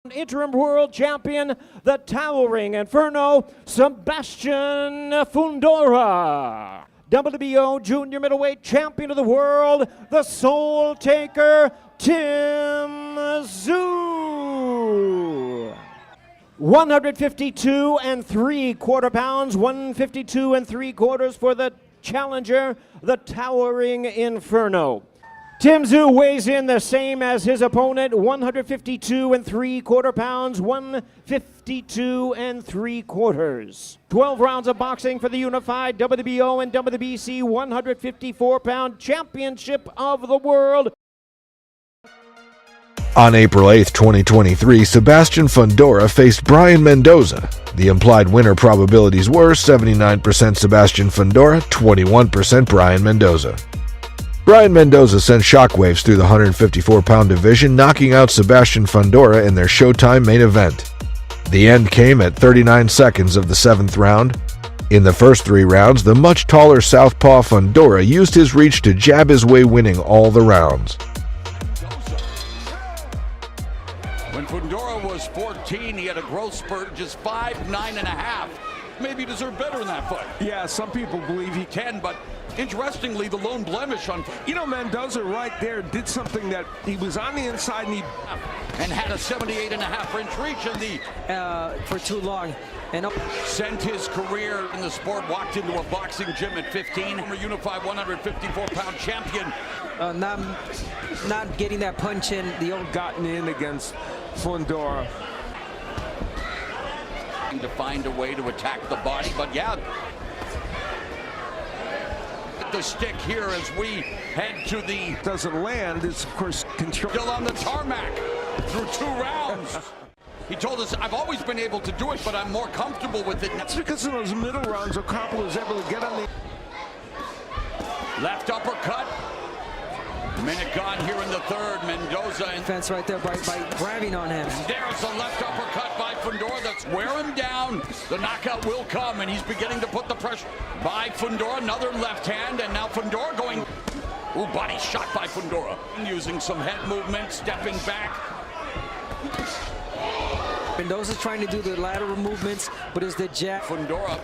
Interim world champion, the towering Inferno, Sebastian Fundora. WBO junior middleweight champion of the world, the soul taker, Tszyu. 152 3/4 pounds, 152 3/4 for the challenger, the towering Inferno. Tszyu weighs in the same as his opponent, 152 3/4 pounds, 152 3/4. 12 rounds of boxing for the unified WBO and WBC 154-pound championship of the world. On April 8, 2023, Sebastian Fundora faced Brian Mendoza. The implied winner probabilities were 79% Sebastian Fundora, 21% Brian Mendoza. Brian Mendoza sent shockwaves through the 154-pound division, knocking out Sebastian Fundora in their Showtime main event. The end came at 39 seconds of the 7th round. In the first 3 rounds, the much taller southpaw Fundora used his reach to jab his way, winning all the rounds. When Fundora was 14, he had a growth spurt, just 5'9.5". Maybe he deserved better in that fight. Yeah, some people believe he Can, but interestingly, the lone blemish on... Mendoza right there did something that he was on the inside and had a 78.5-inch reach in the... for too long. And sent his career in the sport, walked into a boxing gym at 15. Former unified 154-pound champion. Not getting that punch in. The old gotten in against Fundora. To find a way to attack the body, but yeah. The stick here as we head to the... Doesn't land, it's of course control. Still on the tarmac through 2 rounds. He told us, I've always been able to do it, but I'm more comfortable with it. That's because in those middle rounds, Ocampo was able to get on the... Left uppercut. Minute gone here in the 3rd. Mendoza and fence right there by grabbing on him. There's a left uppercut by Fundora that's wear him down. The knockout will come, and he's beginning to put the pressure by Fundora. Another left hand, and now Fundora going. Ooh, body shot by Fundora. Using some head movement, stepping back. Mendoza's trying to do the lateral movements, but is the jab. Fundora.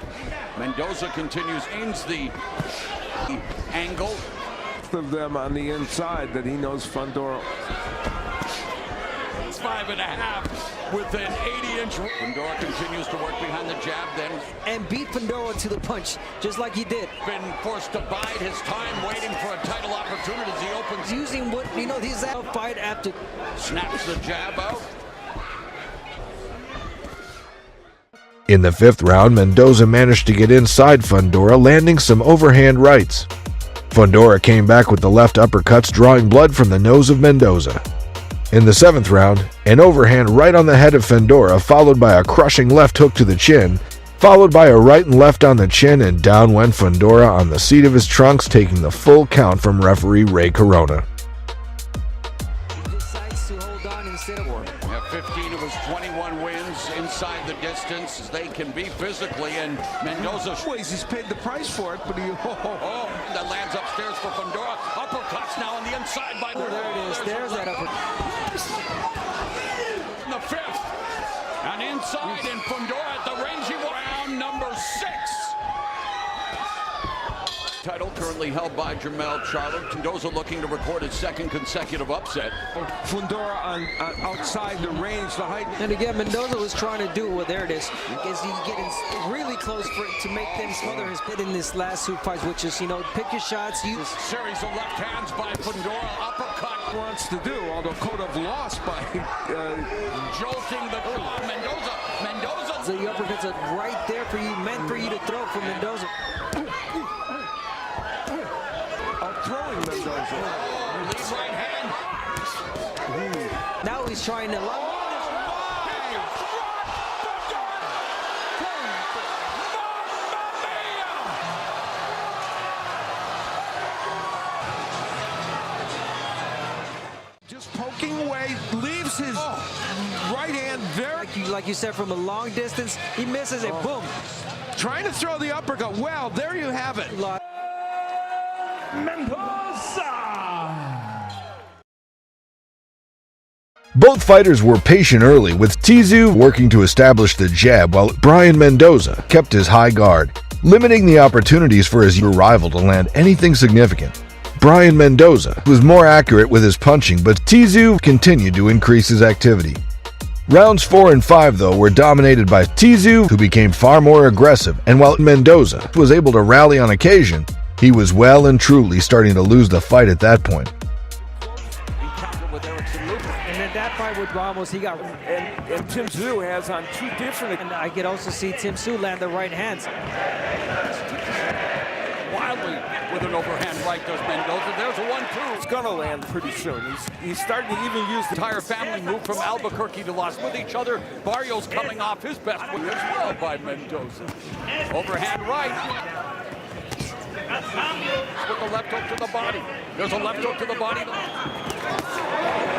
Mendoza continues, aims the angle. Of them on the inside that he knows Fundora. It's 5.5 with an 80-inch. Fundora continues to work behind the jab, then and beat Fundora to the punch, just like he did. Been forced to bide his time, waiting for a title opportunity as he opens. Using what he's out fight after. Snaps the jab out. In the 5th round, Mendoza managed to get inside Fundora, landing some overhand rights. Fundora came back with the left uppercuts, drawing blood from the nose of Mendoza. In the 7th round, an overhand right on the head of Fundora, followed by a crushing left hook to the chin, followed by a right and left on the chin, and down went Fundora on the seat of his trunks, taking the full count from referee Ray Corona. He decides to hold on instead of... 15 of his 21 wins inside the distance as they can be physically, and Mendoza... He's paid the price for it, but he... that lands upstairs for Fundora. Uppercuts now on the inside by... There it is. There's that uppercut. In the 5th. And inside, and Fundora at the range. Round number 6. Title currently held by Jermell Charlo. Mendoza looking to record his 2nd consecutive upset. Fundora on outside the range, the height. And again, Mendoza was trying to do, well, there it is. Is he getting really close to make them smother his pit in this last 2 fights, which is, pick your shots. Series of left hands by Fundora. Uppercut. Wants to do, although could have lost by jolting the jaw. Mendoza. So the uppercuts are right there for you, meant for you to throw from Mendoza. Throwing Mendoza. Lead right hand. Now he's trying to... Just poking away, leaves his right hand very... Like you said, from a long distance, he misses it, boom. Trying to throw the uppercut. Well, there you have it. Mendoza! Both fighters were patient early, with Tszyu working to establish the jab while Brian Mendoza kept his high guard, limiting the opportunities for his rival to land anything significant. Brian Mendoza was more accurate with his punching, but Tszyu continued to increase his activity. Rounds 4 and 5, though, were dominated by Tszyu, who became far more aggressive, and while Mendoza was able to rally on occasion, he was well and truly starting to lose the fight at that point. And then that fight with Ramos, he got... And Tszyu has on two different... And I could also see Tszyu land the right hands. Wildly with an overhand right does Mendoza. There's a 1-2. It's gonna land pretty soon. He's starting to even use the Entire family moved from Albuquerque to Los with each other. Barrios coming off his best win as well by Mendoza. Overhand right. With the left hook to the body. There's a left hook to the body.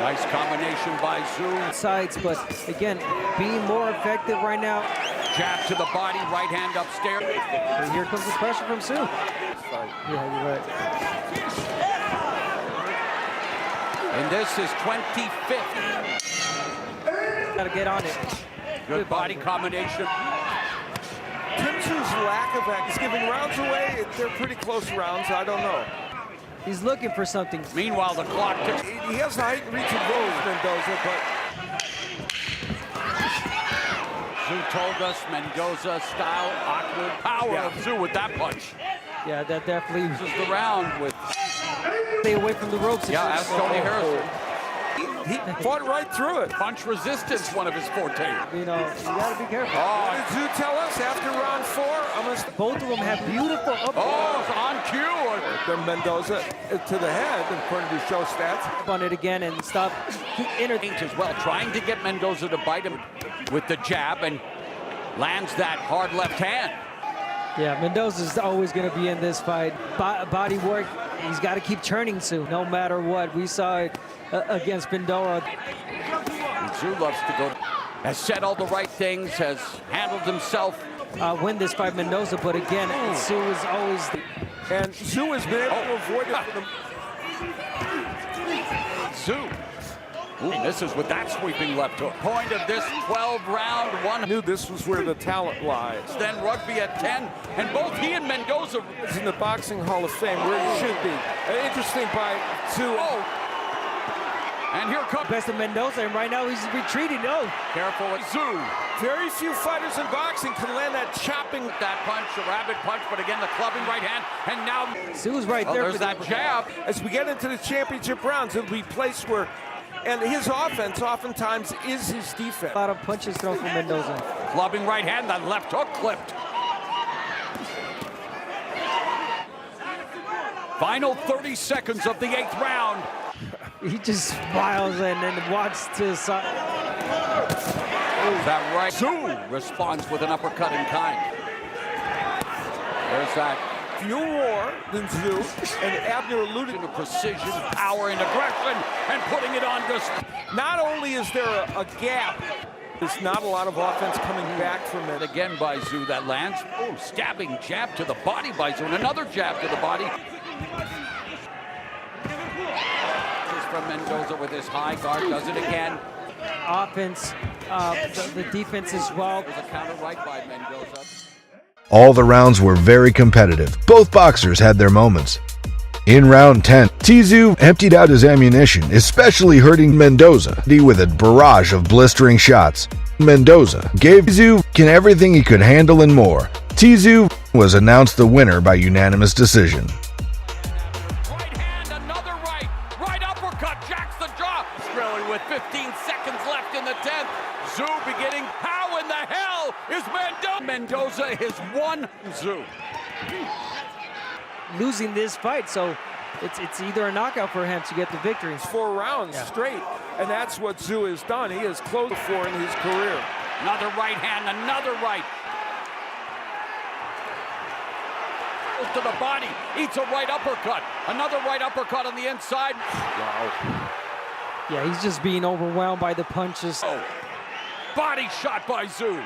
Nice combination by Tszyu. Sides, but again, being more effective right now. Jab to the body, right hand upstairs. And here comes the pressure from Tszyu. Yeah, you're right. And this is 25th. Gotta get on it. Good body combination. Tszyu's lack of act. He's giving rounds away. They're pretty close rounds. I don't know. He's looking for something. Meanwhile, the clock ticks. He has the height and reach and goals, Mendoza, but Tszyu told us Mendoza style, awkward power of Tszyu with that punch. Yeah, that definitely. This is the round with. Stay away from the ropes. Yeah, ask Tony Harrison. he fought right through it. Punch resistance, one of his forte. You know, you gotta be careful. What did Tszyu tell us after round 4? Both of them have beautiful up Oh, on cue. Then Mendoza to the head, according to show stats. on it again and stop. As well, trying to get Mendoza to bite him with the jab and lands that hard left hand. Yeah, Mendoza's always going to be in this fight. Body work, he's got to keep churning Tszyu, no matter what. We saw it against Fundora. Tszyu loves to go. Has said all the right things, has handled himself. Win this fight, Mendoza, but again, Tszyu is always... And Tszyu has been able to avoid it for the... Tszyu. Ooh, misses with that sweeping left hook. Point of this 12-round one. Knew this was where the talent lies. Then rugby at 10, and both he and Mendoza is in the Boxing Hall of Fame where he should be. An interesting by Tszyu. Oh. And here comes best of Mendoza, and right now he's retreating. Oh, careful with Tszyu. Very few fighters in boxing can land that chopping, that punch, a rapid punch, but again the clubbing right hand, and now Tszyu's right there. There's that jab. As we get into the championship rounds, it'll be placed where, and his offense oftentimes is his defense. A lot of punches thrown from Mendoza. Clubbing right hand, that left hook clipped. Final 30 seconds of the 8th round. He just smiles and then walks to the side. Is that right? Tszyu responds with an uppercut in kind. There's that. Few more than Tszyu, and Abner alluded to precision, power, and aggression, and putting it on display. Not only is there a gap, there's not a lot of offense coming back from it. Again by Tszyu, that lands. Oh, stabbing jab to the body by Tszyu, and another jab to the body. From Mendoza with his high guard, does it again. Offense, the defense as well. There's a counter right by Mendoza. All the rounds were very competitive. Both boxers had their moments. In round 10, Tszyu emptied out his ammunition, especially hurting Mendoza with a barrage of blistering shots. Mendoza gave Tszyu everything he could handle and more. Tszyu was announced the winner by unanimous decision. With 15 seconds left in the 10th, Tszyu beginning. How in the hell is Mendoza? Mendoza has won. Tszyu losing this fight, so it's either a knockout for him to get the victory. 4 rounds straight, and that's what Tszyu has done. He has closed 4 in his career. Another right hand, another right. To the body, eats a right uppercut. Another right uppercut on the inside. Wow. Yeah, he's just being overwhelmed by the punches. Oh, body shot by Tszyu.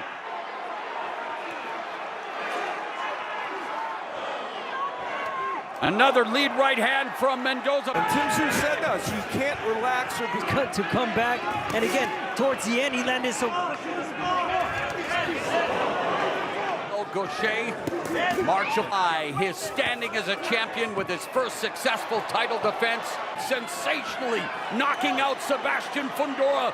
Another lead right hand from Mendoza. And Tszyu said this, you can't relax or be Cut to come back, and again, towards the end, he landed some. Gaucher, March of July, his standing as a champion with his first successful title defense, sensationally knocking out Sebastian Fundora.